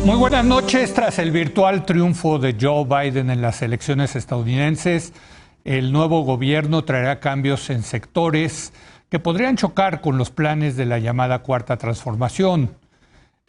Muy buenas noches. Tras el virtual triunfo de Joe Biden en las elecciones estadounidenses, el nuevo gobierno traerá cambios en sectores que podrían chocar con los planes de la llamada Cuarta Transformación.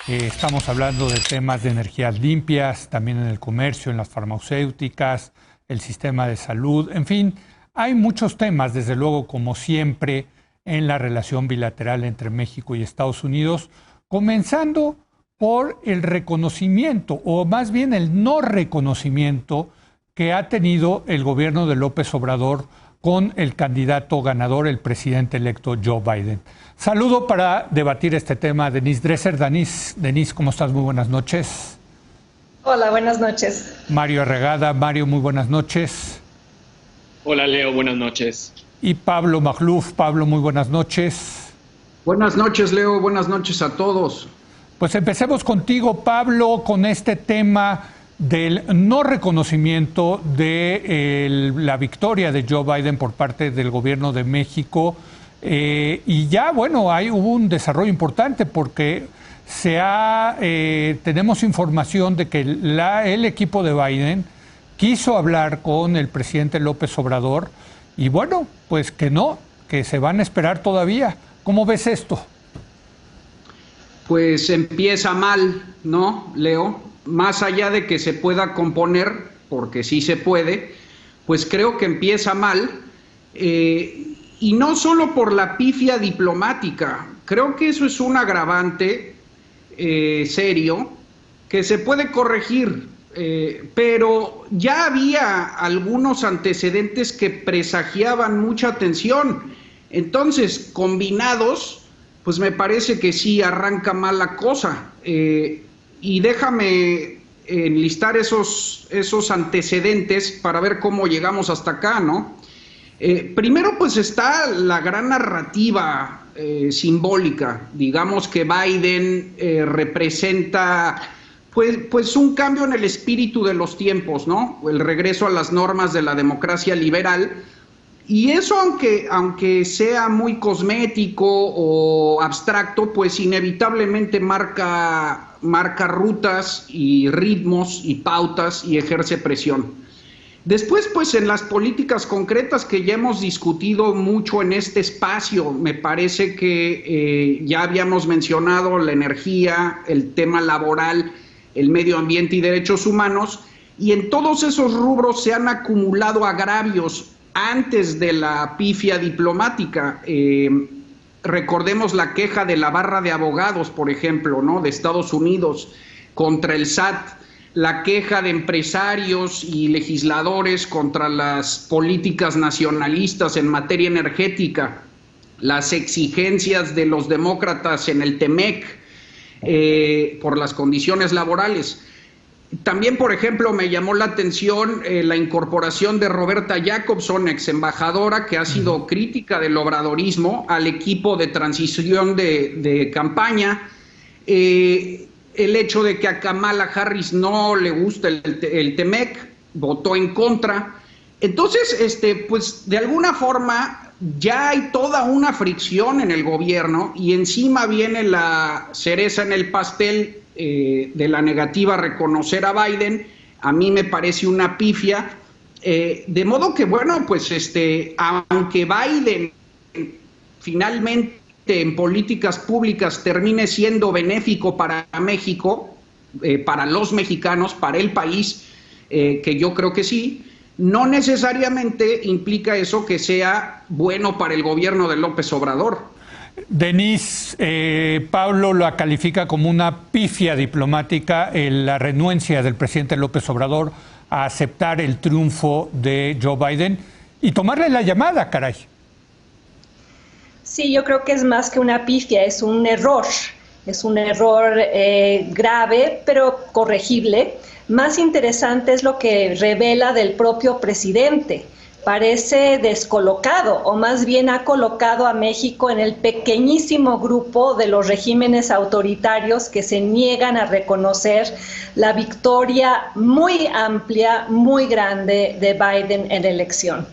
Estamos hablando de temas de energías limpias, también en el comercio, en las farmacéuticas, el sistema de salud, en fin, hay muchos temas, desde luego, como siempre, en la relación bilateral entre México y Estados Unidos, comenzando por el reconocimiento, o más bien el no reconocimiento que ha tenido el gobierno de López Obrador con el candidato ganador, el presidente electo Joe Biden. Saludo para debatir este tema a Denise Dresser. Denise, ¿cómo estás? Muy buenas noches. Hola, buenas noches. Mario Arregada. Mario, muy buenas noches. Hola, Leo, buenas noches. Y Pablo Magluf. Pablo, muy buenas noches. Buenas noches, Leo, buenas noches a todos. Pues empecemos contigo, Pablo, con este tema del no reconocimiento de la victoria de Joe Biden por parte del gobierno de México. Y ya, bueno, hubo un desarrollo importante porque tenemos información de que el equipo de Biden quiso hablar con el presidente López Obrador y bueno, pues que se van a esperar todavía. ¿Cómo ves esto? Pues empieza mal, ¿no, Leo? Más allá de que se pueda componer, porque sí se puede, pues creo que empieza mal, y no solo por la pifia diplomática, creo que eso es un agravante serio que se puede corregir, pero ya había algunos antecedentes que presagiaban mucha tensión, entonces combinados, pues me parece que sí arranca mal la cosa, y déjame enlistar esos antecedentes para ver cómo llegamos hasta acá, ¿no? Primero, pues está la gran narrativa simbólica, digamos que Biden representa pues un cambio en el espíritu de los tiempos, ¿no? El regreso a las normas de la democracia liberal. Y eso, aunque sea muy cosmético o abstracto, pues inevitablemente marca rutas y ritmos y pautas y ejerce presión. Después, pues en las políticas concretas que ya hemos discutido mucho en este espacio, me parece que ya habíamos mencionado la energía, el tema laboral, el medio ambiente y derechos humanos, y en todos esos rubros se han acumulado agravios antes de la pifia diplomática. Recordemos la queja de la barra de abogados, por ejemplo, ¿no?, de Estados Unidos contra el SAT, la queja de empresarios y legisladores contra las políticas nacionalistas en materia energética, las exigencias de los demócratas en el TEMEC por las condiciones laborales. También, por ejemplo, me llamó la atención la incorporación de Roberta Jacobson, ex embajadora, que ha sido crítica del obradorismo, al equipo de transición de campaña. El hecho de que a Kamala Harris no le gusta el TEMEC, votó en contra. Entonces, pues de alguna forma ya hay toda una fricción en el gobierno y encima viene la cereza en el pastel de la negativa a reconocer a Biden. A mí me parece una pifia, de modo que, bueno, pues aunque Biden finalmente en políticas públicas termine siendo benéfico para México, para los mexicanos, para el país, que yo creo que sí, no necesariamente implica eso que sea bueno para el gobierno de López Obrador. Denise, Pablo la califica como una pifia diplomática la renuencia del presidente López Obrador a aceptar el triunfo de Joe Biden y tomarle la llamada, caray. Sí, yo creo que es más que una pifia, es un error grave, pero corregible. Más interesante es lo que revela del propio presidente. Parece descolocado, o más bien ha colocado a México en el pequeñísimo grupo de los regímenes autoritarios que se niegan a reconocer la victoria muy amplia, muy grande de Biden en la elección.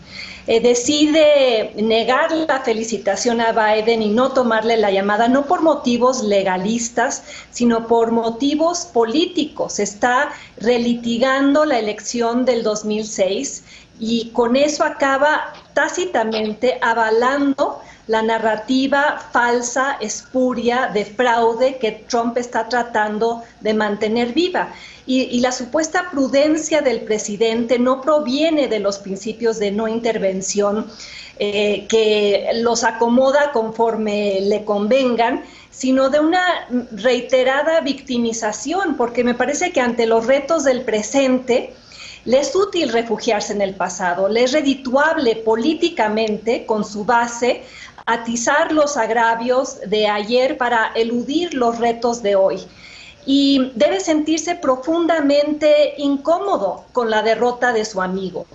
decide negar la felicitación a Biden y no tomarle la llamada, no por motivos legalistas, sino por motivos políticos. Está relitigando la elección del 2006 y con eso acaba tácitamente avalando la narrativa falsa, espuria, de fraude que Trump está tratando de mantener viva. Y la supuesta prudencia del presidente no proviene de los principios de no intervención, que los acomoda conforme le convengan, sino de una reiterada victimización, porque me parece que ante los retos del presente, le es útil refugiarse en el pasado, le es redituable políticamente con su base atizar los agravios de ayer para eludir los retos de hoy. Y debe sentirse profundamente incómodo con la derrota de su amigo.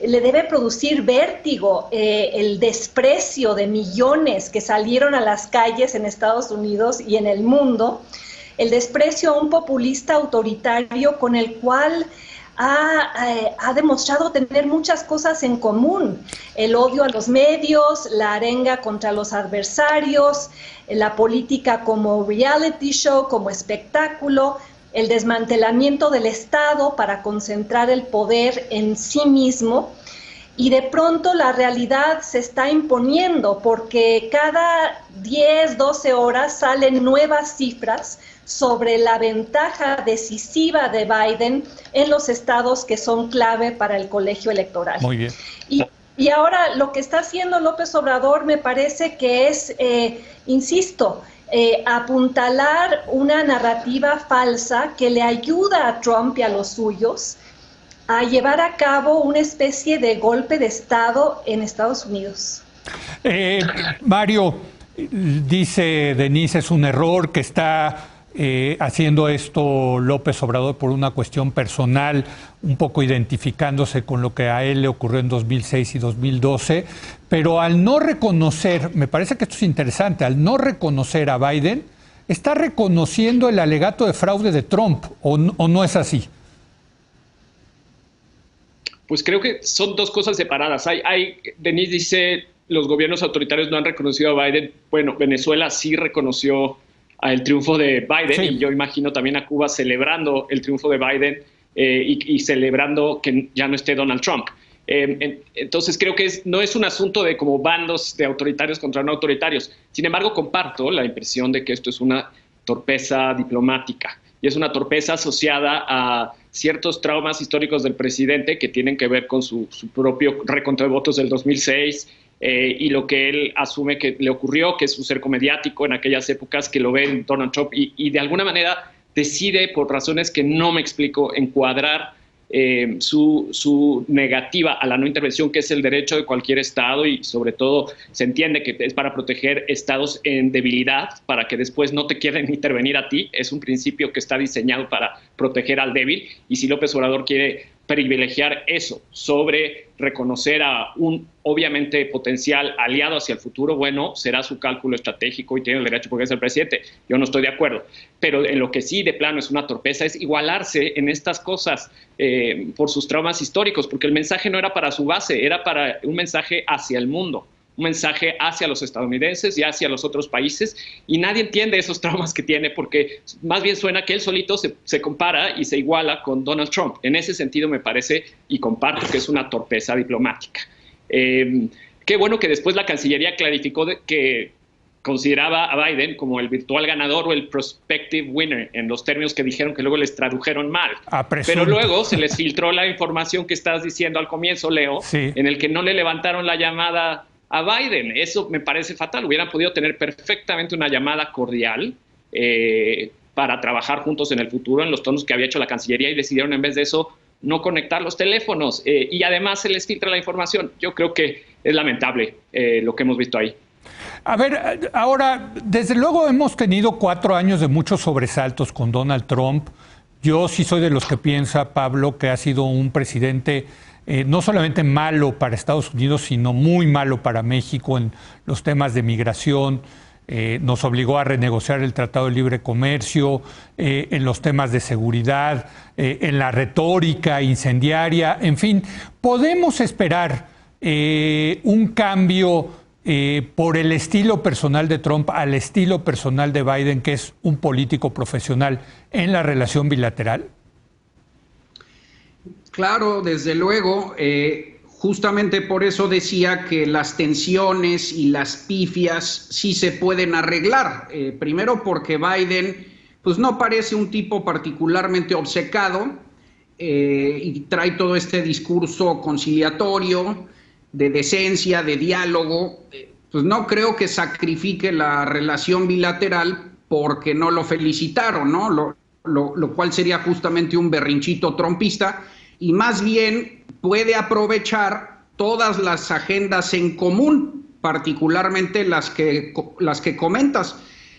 Le debe producir vértigo el desprecio de millones que salieron a las calles en Estados Unidos y en el mundo, el desprecio a un populista autoritario con el cual ha demostrado tener muchas cosas en común: el odio a los medios, la arenga contra los adversarios, la política como reality show, como espectáculo, el desmantelamiento del Estado para concentrar el poder en sí mismo. Y de pronto la realidad se está imponiendo porque cada 10, 12 horas salen nuevas cifras sobre la ventaja decisiva de Biden en los estados que son clave para el colegio electoral. Muy bien. Y ahora lo que está haciendo López Obrador me parece que es, insisto, apuntalar una narrativa falsa que le ayuda a Trump y a los suyos a llevar a cabo una especie de golpe de Estado en Estados Unidos. Mario, dice Denise, es un error que está haciendo esto López Obrador por una cuestión personal, un poco identificándose con lo que a él le ocurrió en 2006 y 2012, pero al no reconocer, me parece que esto es interesante, al no reconocer a Biden, está reconociendo el alegato de fraude de Trump, ¿o no es así? Pues creo que son dos cosas separadas. Denise dice, los gobiernos autoritarios no han reconocido a Biden. Bueno, Venezuela sí reconoció el triunfo de Biden, sí. Y yo imagino también a Cuba celebrando el triunfo de Biden y celebrando que ya no esté Donald Trump. Entonces creo que no es un asunto de como bandos de autoritarios contra no autoritarios. Sin embargo, comparto la impresión de que esto es una torpeza diplomática y es una torpeza asociada a ciertos traumas históricos del presidente que tienen que ver con su propio recuento de votos del 2006 y lo que él asume que le ocurrió, que es su cerco mediático en aquellas épocas, que lo ve en Donald Trump y de alguna manera decide, por razones que no me explico, encuadrar su negativa a la no intervención, que es el derecho de cualquier Estado, y sobre todo se entiende que es para proteger estados en debilidad, para que después no te quieran intervenir a ti. Es un principio que está diseñado para proteger al débil, y si López Obrador quiere privilegiar eso sobre reconocer a un obviamente potencial aliado hacia el futuro, bueno, será su cálculo estratégico y tiene el derecho porque es el presidente. Yo no estoy de acuerdo, pero en lo que sí de plano es una torpeza es igualarse en estas cosas por sus traumas históricos, porque el mensaje no era para su base, era para un mensaje hacia el mundo, un mensaje hacia los estadounidenses y hacia los otros países, y nadie entiende esos traumas que tiene, porque más bien suena que él solito se compara y se iguala con Donald Trump. En ese sentido me parece, y comparto, que es una torpeza diplomática. Qué bueno que después la Cancillería clarificó que consideraba a Biden como el virtual ganador o el prospective winner, en los términos que dijeron, que luego les tradujeron mal. Pero luego se les filtró la información que estás diciendo al comienzo, Leo, sí, en el que no le levantaron la llamada a Biden. Eso me parece fatal. Hubieran podido tener perfectamente una llamada cordial para trabajar juntos en el futuro en los tonos que había hecho la Cancillería, y decidieron en vez de eso no conectar los teléfonos y además se les filtra la información. Yo creo que es lamentable lo que hemos visto ahí. A ver, ahora, desde luego hemos tenido 4 años de muchos sobresaltos con Donald Trump. Yo sí soy de los que piensa, Pablo, que ha sido un presidente no solamente malo para Estados Unidos, sino muy malo para México en los temas de migración. Nos obligó a renegociar el Tratado de Libre Comercio, en los temas de seguridad, en la retórica incendiaria, en fin. ¿Podemos esperar un cambio por el estilo personal de Trump al estilo personal de Biden, que es un político profesional, en la relación bilateral? Claro, desde luego. Justamente por eso decía que las tensiones y las pifias sí se pueden arreglar. Primero porque Biden pues no parece un tipo particularmente obcecado y trae todo este discurso conciliatorio, de decencia, de diálogo. Pues no creo que sacrifique la relación bilateral porque no lo felicitaron, ¿no? Lo cual sería justamente un berrinchito trumpista, y más bien puede aprovechar todas las agendas en común, particularmente las que comentas.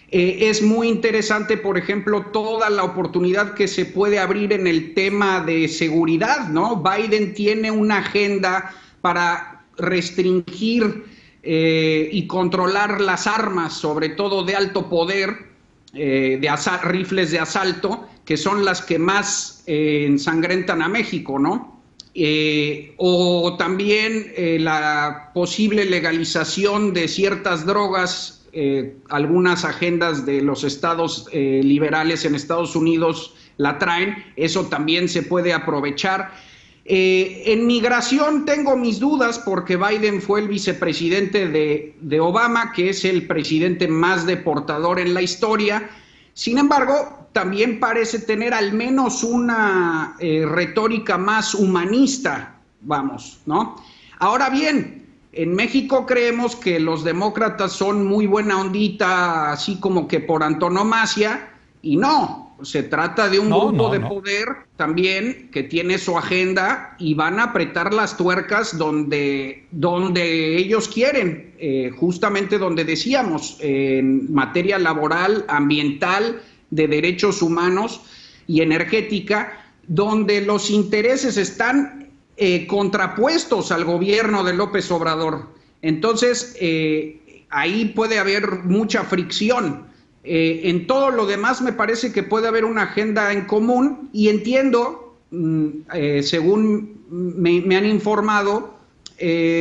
Es muy interesante, por ejemplo, toda la oportunidad que se puede abrir en el tema de seguridad, ¿no? Biden tiene una agenda para restringir y controlar las armas, sobre todo de alto poder, rifles de asalto, que son las que más ensangrentan a México, ¿no? O también la posible legalización de ciertas drogas. Algunas agendas de los estados liberales en Estados Unidos la traen, eso también se puede aprovechar. En migración tengo mis dudas porque Biden fue el vicepresidente de Obama, que es el presidente más deportador en la historia. Sin embargo, también parece tener al menos una retórica más humanista, vamos, ¿no? Ahora bien, en México creemos que los demócratas son muy buena ondita, así como que por antonomasia, y no, se trata de un grupo de poder también que tiene su agenda y van a apretar las tuercas donde ellos quieren, justamente donde decíamos, en materia laboral, ambiental, de derechos humanos y energética, donde los intereses están contrapuestos al gobierno de López Obrador. Entonces, ahí puede haber mucha fricción. En todo lo demás me parece que puede haber una agenda en común y entiendo, según me han informado,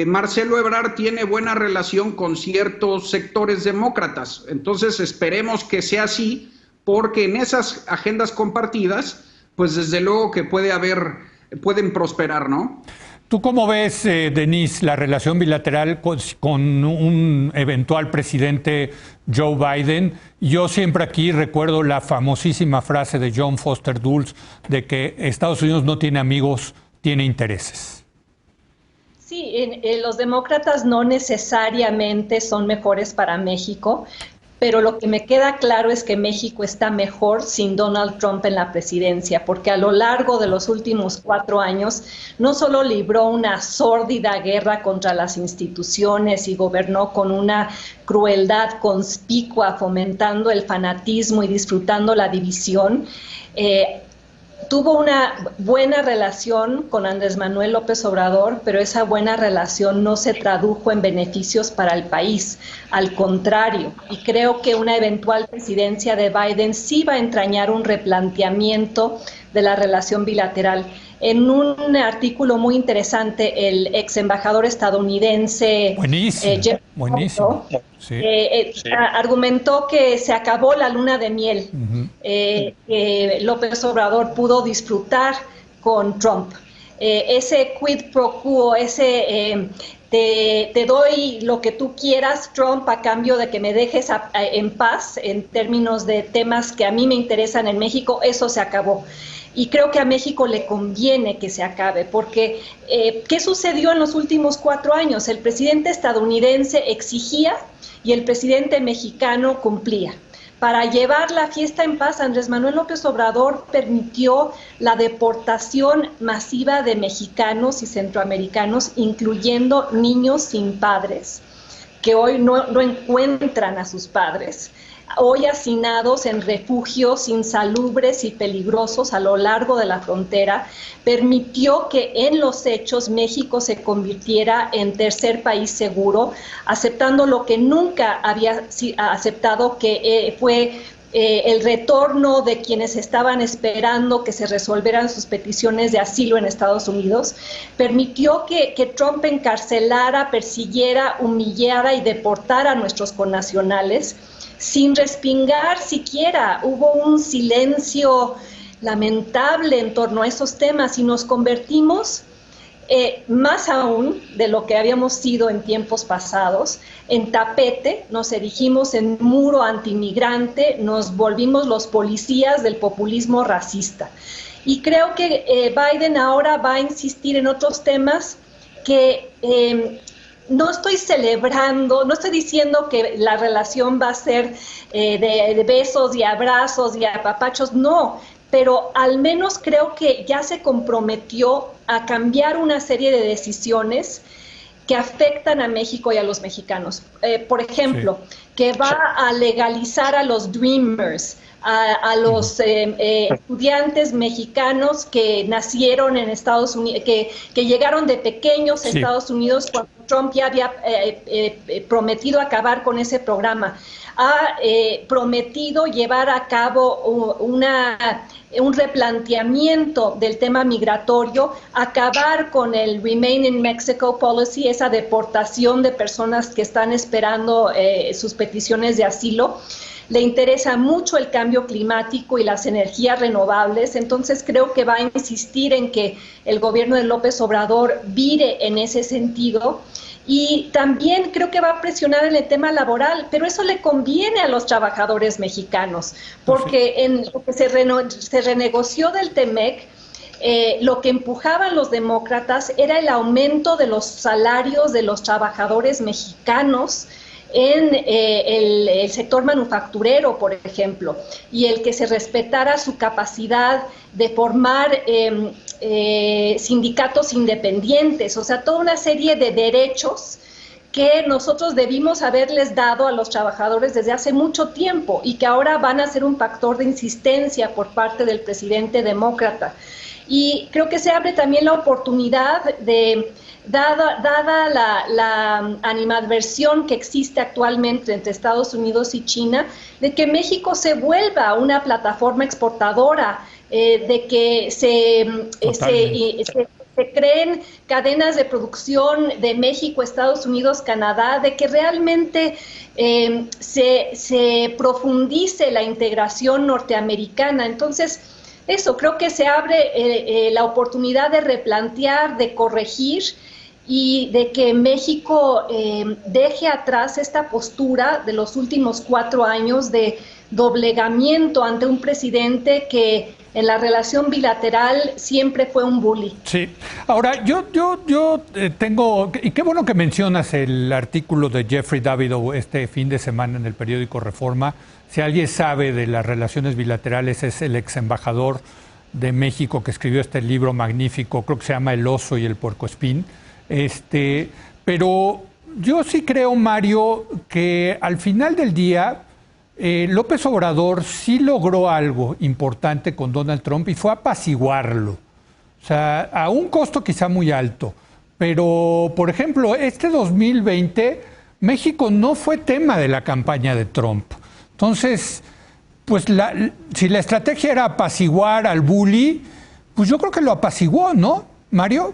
Marcelo Ebrard tiene buena relación con ciertos sectores demócratas. Entonces esperemos que sea así, porque en esas agendas compartidas, pues desde luego que pueden prosperar, ¿no? ¿Tú cómo ves, Denise, la relación bilateral con un eventual presidente Joe Biden? Yo siempre aquí recuerdo la famosísima frase de John Foster Dulles de que Estados Unidos no tiene amigos, tiene intereses. Sí, los demócratas no necesariamente son mejores para México, pero lo que me queda claro es que México está mejor sin Donald Trump en la presidencia, porque a lo largo de los últimos 4 años no solo libró una sórdida guerra contra las instituciones y gobernó con una crueldad conspicua, fomentando el fanatismo y disfrutando la división, tuvo una buena relación con Andrés Manuel López Obrador, pero esa buena relación no se tradujo en beneficios para el país. Al contrario, y creo que una eventual presidencia de Biden sí va a entrañar un replanteamiento de la relación bilateral. En un artículo muy interesante, el ex embajador estadounidense Jeff buenísimo. Sí. Argumentó que se acabó la luna de miel que López Obrador pudo disfrutar con Trump. Ese quid pro quo, te doy lo que tú quieras, Trump, a cambio de que me dejes en paz en términos de temas que a mí me interesan en México, eso se acabó. Y creo que a México le conviene que se acabe, porque ¿qué sucedió en los últimos 4 años? El presidente estadounidense exigía y el presidente mexicano cumplía. Para llevar la fiesta en paz, Andrés Manuel López Obrador permitió la deportación masiva de mexicanos y centroamericanos, incluyendo niños sin padres, que hoy no encuentran a sus padres, hoy hacinados en refugios insalubres y peligrosos a lo largo de la frontera. Permitió que en los hechos México se convirtiera en tercer país seguro, aceptando lo que nunca había aceptado, que fue el retorno de quienes estaban esperando que se resolvieran sus peticiones de asilo en Estados Unidos, permitió que Trump encarcelara, persiguiera, humillara y deportara a nuestros connacionales sin respingar siquiera. Hubo un silencio lamentable en torno a esos temas y nos convertimos, más aún de lo que habíamos sido en tiempos pasados, en tapete, nos erigimos en muro antimigrante, nos volvimos los policías del populismo racista. Y creo que Biden ahora va a insistir en otros temas que no estoy celebrando, no estoy diciendo que la relación va a ser de besos y abrazos y apapachos, no, pero al menos creo que ya se comprometió a cambiar una serie de decisiones que afectan a México y a los mexicanos. Por ejemplo, que va a legalizar a los Dreamers, a los estudiantes mexicanos que nacieron en Estados Unidos, que llegaron de pequeños a Estados Unidos cuando Trump ya había prometido acabar con ese programa. Ha prometido llevar a cabo un replanteamiento del tema migratorio, acabar con el Remain in Mexico Policy, esa deportación de personas que están esperando sus peticiones de asilo. Le interesa mucho el cambio climático y las energías renovables, entonces creo que va a insistir en que el gobierno de López Obrador vire en ese sentido. Y también creo que va a presionar en el tema laboral, pero eso le conviene a los trabajadores mexicanos, porque en lo que se renegoció del TEMEC, lo que empujaban los demócratas era el aumento de los salarios de los trabajadores mexicanos en el sector manufacturero, por ejemplo, y el que se respetara su capacidad de formar sindicatos independientes, o sea, toda una serie de derechos que nosotros debimos haberles dado a los trabajadores desde hace mucho tiempo y que ahora van a ser un factor de insistencia por parte del presidente demócrata. Y creo que se abre también la oportunidad de, dada la animadversión que existe actualmente entre Estados Unidos y China, de que México se vuelva una plataforma exportadora, de que se creen cadenas de producción de México, Estados Unidos, Canadá, de que realmente se profundice la integración norteamericana. Entonces, eso, creo que se abre la oportunidad de replantear, de corregir y de que México deje atrás esta postura de los últimos 4 años de doblegamiento ante un presidente que en la relación bilateral siempre fue un bully. Sí. Ahora, yo tengo, y qué bueno que mencionas el artículo de Jeffrey Davidow este fin de semana en el periódico Reforma. Si alguien sabe de las relaciones bilaterales, es el ex embajador de México que escribió este libro magnífico, creo que se llama El oso y el puercoespín. Pero yo sí creo, Mario, que al final del día López Obrador sí logró algo importante con Donald Trump y fue apaciguarlo. O sea, a un costo quizá muy alto. Pero, por ejemplo, este 2020 México no fue tema de la campaña de Trump. Entonces, pues si la estrategia era apaciguar al bully, pues yo creo que lo apaciguó, ¿no, Mario?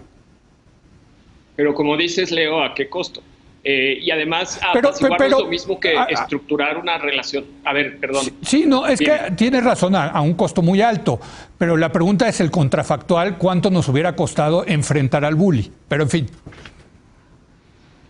Pero como dices, Leo, ¿a qué costo? Y además, apaciguar es lo mismo que estructurar una relación. A ver, perdón. Sí, no, es que tienes razón, a un costo muy alto. Pero la pregunta es el contrafactual, ¿cuánto nos hubiera costado enfrentar al bully? Pero en fin.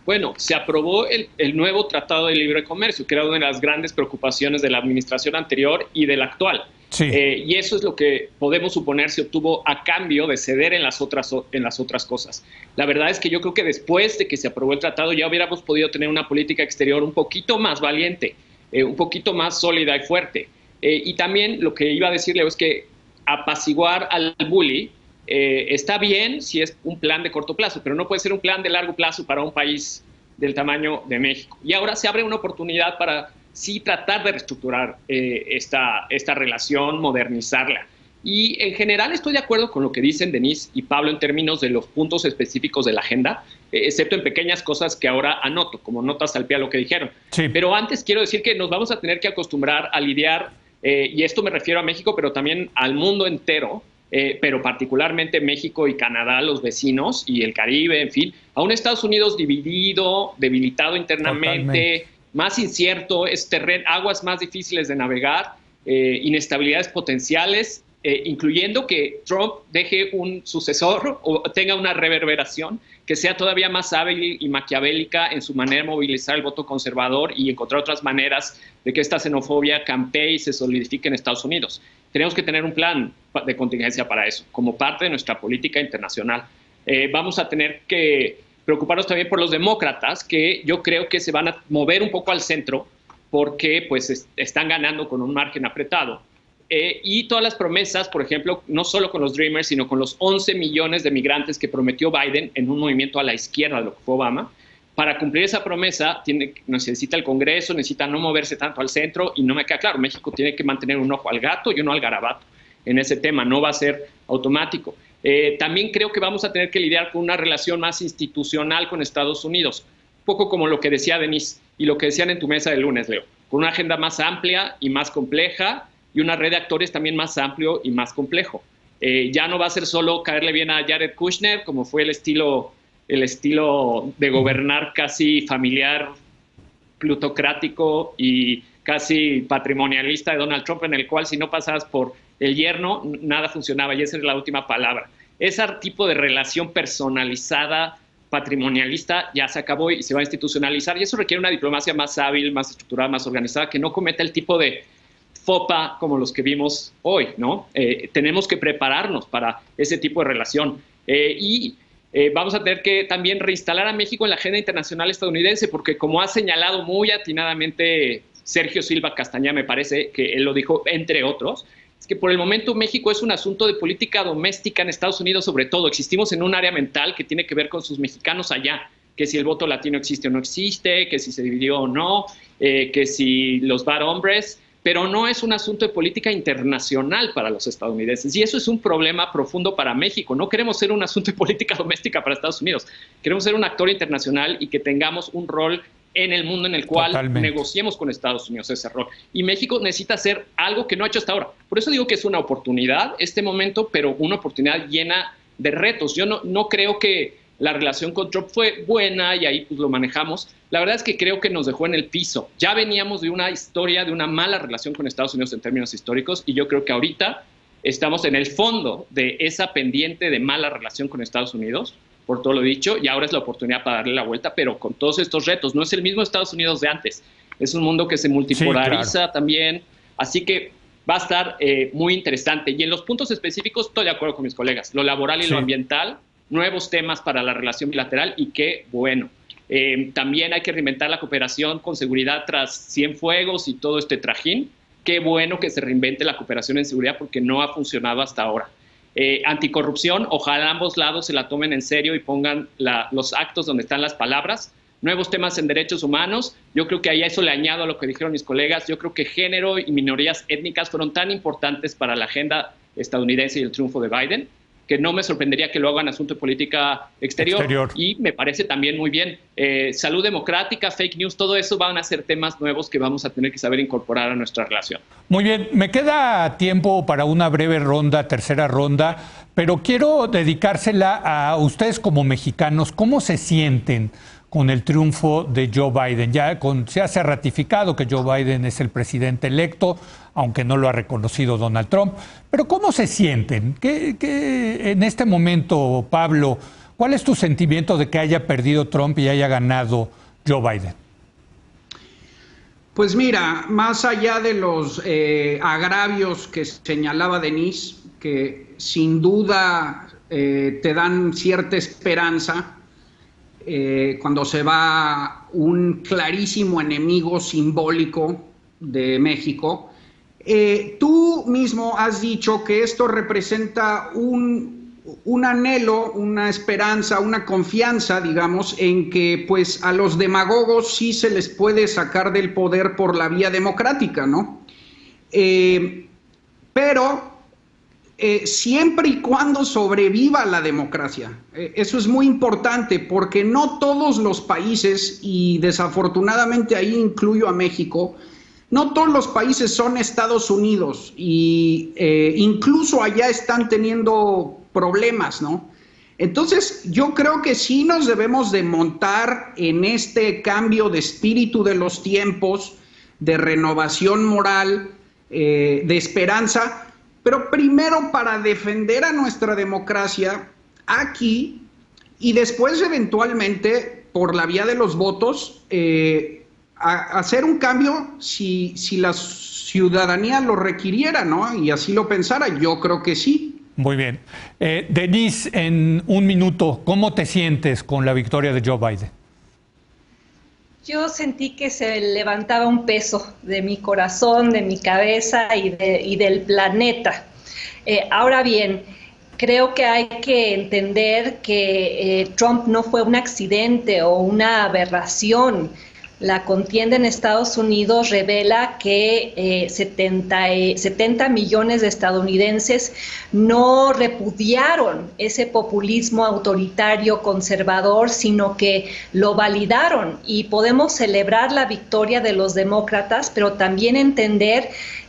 Bueno, se aprobó el nuevo Tratado de Libre Comercio, que era una de las grandes preocupaciones de la administración anterior y de la actual. Sí. Y eso es lo que podemos suponer se obtuvo a cambio de ceder en las otras cosas. La verdad es que yo creo que después de que se aprobó el tratado ya hubiéramos podido tener una política exterior un poquito más valiente, un poquito más sólida y fuerte. Y también lo que iba a decirle es que apaciguar al bully está bien si es un plan de corto plazo, pero no puede ser un plan de largo plazo para un país del tamaño de México. Y ahora se abre una oportunidad para sí tratar de reestructurar esta relación, modernizarla. Y en general estoy de acuerdo con lo que dicen Denise y Pablo en términos de los puntos específicos de la agenda, excepto en pequeñas cosas que ahora anoto, como notas al pie a lo que dijeron. Sí. Pero antes quiero decir que nos vamos a tener que acostumbrar a lidiar y esto me refiero a México, pero también al mundo entero, pero particularmente México y Canadá, los vecinos, y el Caribe, en fin, a un Estados Unidos dividido, debilitado internamente, totalmente, más incierto, aguas más difíciles de navegar, inestabilidades potenciales, incluyendo que Trump deje un sucesor o tenga una reverberación que sea todavía más hábil y maquiavélica en su manera de movilizar el voto conservador y encontrar otras maneras de que esta xenofobia campee y se solidifique en Estados Unidos. Tenemos que tener un plan de contingencia para eso, como parte de nuestra política internacional. Vamos a tener que preocuparnos también por los demócratas, que yo creo que se van a mover un poco al centro porque pues, están ganando con un margen apretado. Y todas las promesas, por ejemplo, no solo con los Dreamers, sino con los 11 millones de migrantes que prometió Biden en un movimiento a la izquierda de lo que fue Obama. Para cumplir esa promesa necesita el Congreso, necesita no moverse tanto al centro, y no me queda claro, México tiene que mantener un ojo al gato y uno al garabato en ese tema, no va a ser automático. También creo que vamos a tener que lidiar con una relación más institucional con Estados Unidos, un poco como lo que decía Denise y lo que decían en tu mesa del lunes, Leo, con una agenda más amplia y más compleja, y una red de actores también más amplio y más complejo. Ya no va a ser solo caerle bien a Jared Kushner, como fue el estilo de gobernar casi familiar, plutocrático y casi patrimonialista de Donald Trump, en el cual si no pasabas por el yerno, nada funcionaba, y esa es la última palabra. Ese tipo de relación personalizada, patrimonialista, ya se acabó y se va a institucionalizar, y eso requiere una diplomacia más hábil, más estructurada, más organizada, que no cometa el tipo de FOPA como los que vimos hoy, ¿no? Tenemos que prepararnos para ese tipo de relación. Vamos a tener que también reinstalar a México en la agenda internacional estadounidense, porque como ha señalado muy atinadamente Sergio Silva Castañeda, me parece que él lo dijo, entre otros, es que por el momento México es un asunto de política doméstica en Estados Unidos sobre todo. Existimos en un área mental que tiene que ver con sus mexicanos allá, que si el voto latino existe o no existe, que si se dividió o no, que si los bad hombres, pero no es un asunto de política internacional para los estadounidenses. Y eso es un problema profundo para México. No queremos ser un asunto de política doméstica para Estados Unidos. Queremos ser un actor internacional y que tengamos un rol en el mundo en el cual negociemos con Estados Unidos ese rol. Y México necesita hacer algo que no ha hecho hasta ahora. Por eso digo que es una oportunidad este momento, pero una oportunidad llena de retos. Yo no creo que la relación con Trump fue buena y ahí pues lo manejamos. La verdad es que creo que nos dejó en el piso. Ya veníamos de una historia, de una mala relación con Estados Unidos en términos históricos, y yo creo que ahorita estamos en el fondo de esa pendiente de mala relación con Estados Unidos, por todo lo dicho, y ahora es la oportunidad para darle la vuelta, pero con todos estos retos. No es el mismo Estados Unidos de antes. Es un mundo que se multipolariza también, así que va a estar muy interesante. Y en los puntos específicos estoy de acuerdo con mis colegas. Lo laboral y lo ambiental, nuevos temas para la relación bilateral, y qué bueno. También hay que reinventar la cooperación con seguridad tras Cienfuegos y todo este trajín. Qué bueno que se reinvente la cooperación en seguridad, porque no ha funcionado hasta ahora. Anticorrupción, ojalá ambos lados se la tomen en serio y pongan los actos donde están las palabras. Nuevos temas en derechos humanos, yo creo que a eso le añado a lo que dijeron mis colegas. Yo creo que género y minorías étnicas fueron tan importantes para la agenda estadounidense y el triunfo de Biden, que no me sorprendería que lo hagan asunto de política exterior. Y me parece también muy bien. Salud democrática, fake news, todo eso van a ser temas nuevos que vamos a tener que saber incorporar a nuestra relación. Muy bien, me queda tiempo para una breve ronda, tercera ronda, pero quiero dedicársela a ustedes como mexicanos. ¿Cómo se sienten con el triunfo de Joe Biden? Se hace ratificado que Joe Biden es el presidente electo, aunque no lo ha reconocido Donald Trump. Pero ¿cómo se sienten? ¿Qué en este momento, Pablo, cuál es tu sentimiento de que haya perdido Trump y haya ganado Joe Biden? Pues mira, más allá de los agravios que señalaba Denise, que sin duda te dan cierta esperanza, cuando se va un clarísimo enemigo simbólico de México. Tú mismo has dicho que esto representa un anhelo, una esperanza, una confianza, digamos, en que pues a los demagogos sí se les puede sacar del poder por la vía democrática, ¿no? Pero siempre y cuando sobreviva la democracia. Eso es muy importante, porque no todos los países, y desafortunadamente ahí incluyo a México, no todos los países son Estados Unidos y incluso allá están teniendo problemas, ¿no? Entonces, yo creo que sí nos debemos de montar en este cambio de espíritu de los tiempos, de renovación moral, de esperanza, pero primero para defender a nuestra democracia aquí y después eventualmente por la vía de los votos hacer un cambio si la ciudadanía lo requiriera, ¿no? Y así lo pensara, yo creo que sí. Muy bien. Denise, en un minuto, ¿cómo te sientes con la victoria de Joe Biden? Yo sentí que se levantaba un peso de mi corazón, de mi cabeza y del planeta. Ahora bien, creo que hay que entender que Trump no fue un accidente o una aberración. La contienda en Estados Unidos revela que 70 millones de estadounidenses no repudiaron ese populismo autoritario conservador, sino que lo validaron. Y podemos celebrar la victoria de los demócratas, pero también entender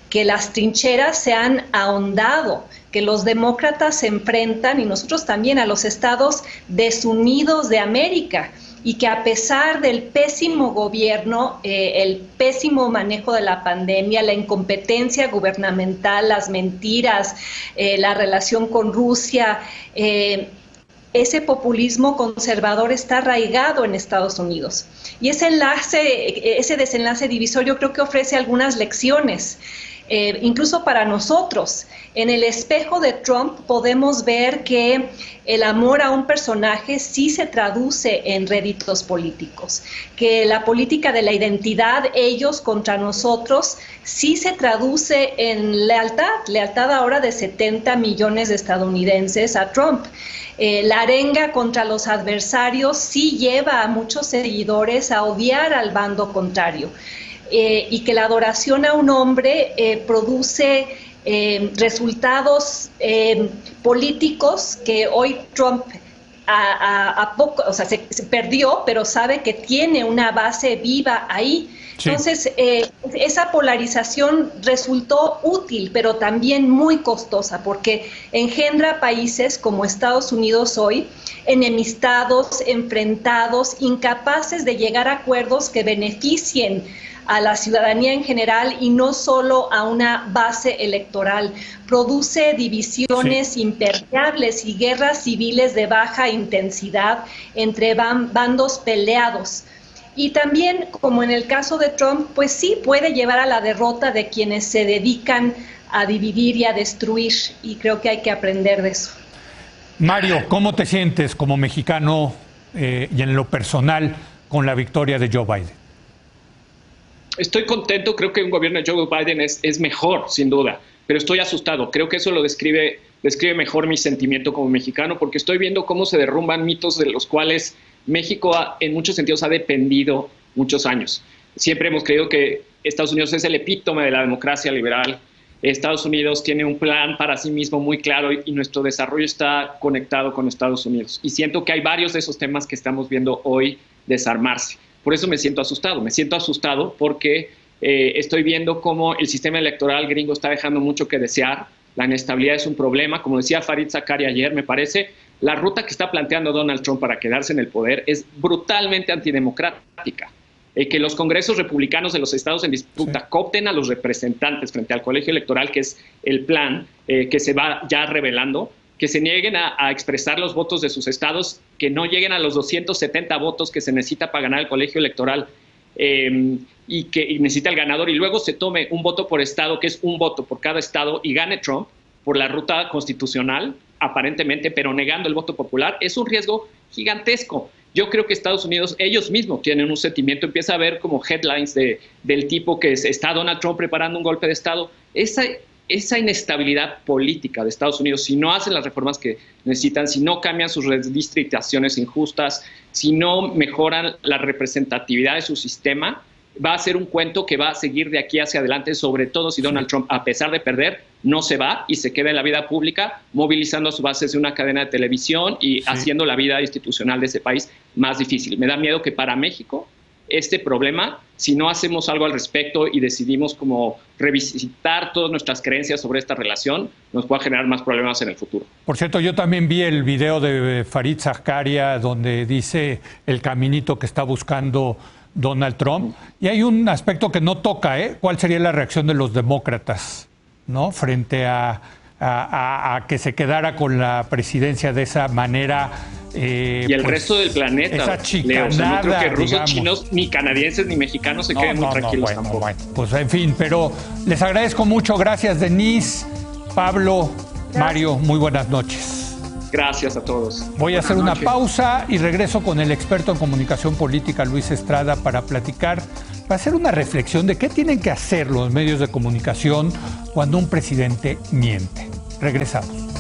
que las trincheras se han ahondado, que los demócratas se enfrentan, y nosotros también, a los estados desunidos de América, y que a pesar del pésimo gobierno, el pésimo manejo de la pandemia, la incompetencia gubernamental, las mentiras, la relación con Rusia, ese populismo conservador está arraigado en Estados Unidos. Y ese desenlace divisorio creo que ofrece algunas lecciones. Incluso para nosotros. En el espejo de Trump podemos ver que el amor a un personaje sí se traduce en réditos políticos, que la política de la identidad, ellos contra nosotros, sí se traduce en lealtad ahora de 70 millones de estadounidenses a Trump. La arenga contra los adversarios sí lleva a muchos seguidores a odiar al bando contrario. Y que la adoración a un hombre produce resultados políticos que hoy Trump se perdió, pero sabe que tiene una base viva ahí. Sí. Entonces, esa polarización resultó útil, pero también muy costosa, porque engendra países como Estados Unidos hoy, enemistados, enfrentados, incapaces de llegar a acuerdos que beneficien a la ciudadanía en general y no solo a una base electoral. Produce divisiones impermeables y guerras civiles de baja intensidad entre bandos peleados. Y también, como en el caso de Trump, pues sí puede llevar a la derrota de quienes se dedican a dividir y a destruir, y creo que hay que aprender de eso. Mario, ¿cómo te sientes como mexicano y en lo personal con la victoria de Joe Biden? Estoy contento, creo que un gobierno de Joe Biden es mejor, sin duda, pero estoy asustado. Creo que eso lo describe mejor mi sentimiento como mexicano, porque estoy viendo cómo se derrumban mitos de los cuales México en muchos sentidos ha dependido muchos años. Siempre hemos creído que Estados Unidos es el epítome de la democracia liberal. Estados Unidos tiene un plan para sí mismo muy claro y nuestro desarrollo está conectado con Estados Unidos. Y siento que hay varios de esos temas que estamos viendo hoy desarmarse. Por eso me siento asustado porque estoy viendo cómo el sistema electoral gringo está dejando mucho que desear, la inestabilidad es un problema, como decía Fareed Zakaria ayer, me parece, la ruta que está planteando Donald Trump para quedarse en el poder es brutalmente antidemocrática. Que los congresos republicanos de los estados en disputa coopten a los representantes frente al colegio electoral, que es el plan que se va ya revelando, que se nieguen a expresar los votos de sus estados, que no lleguen a los 270 votos que se necesita para ganar el colegio electoral y que necesita el ganador, y luego se tome un voto por estado, que es un voto por cada estado, y gane Trump por la ruta constitucional, aparentemente, pero negando el voto popular, es un riesgo gigantesco. Yo creo que Estados Unidos, ellos mismos tienen un sentimiento, empieza a ver como headlines del tipo que está Donald Trump preparando un golpe de estado. Esa inestabilidad política de Estados Unidos, si no hacen las reformas que necesitan, si no cambian sus redistritaciones injustas, si no mejoran la representatividad de su sistema, va a ser un cuento que va a seguir de aquí hacia adelante, sobre todo si Donald Trump, a pesar de perder, no se va y se queda en la vida pública, movilizando a su base de una cadena de televisión y haciendo la vida institucional de ese país más difícil. Me da miedo que para México este problema si no hacemos algo al respecto y decidimos como revisitar todas nuestras creencias sobre esta relación, nos puede generar más problemas en el futuro. Por cierto, yo también vi el video de Fareed Zakaria donde dice el caminito que está buscando Donald Trump. Y hay un aspecto que no toca, ¿cuál sería la reacción de los demócratas, ¿no? Frente a que se quedara con la presidencia de esa manera. Y el resto del planeta, esa chicanada, Leo, no creo que rusos, digamos, chinos, ni canadienses, ni mexicanos se queden muy tranquilos tampoco. Bueno, pues en fin, pero les agradezco mucho. Gracias, Denise, Pablo, gracias. Mario, muy buenas noches. Gracias a todos. Voy a hacer una pausa y regreso con el experto en comunicación política, Luis Estrada, para platicar, para hacer una reflexión de qué tienen que hacer los medios de comunicación cuando un presidente miente. Regresamos.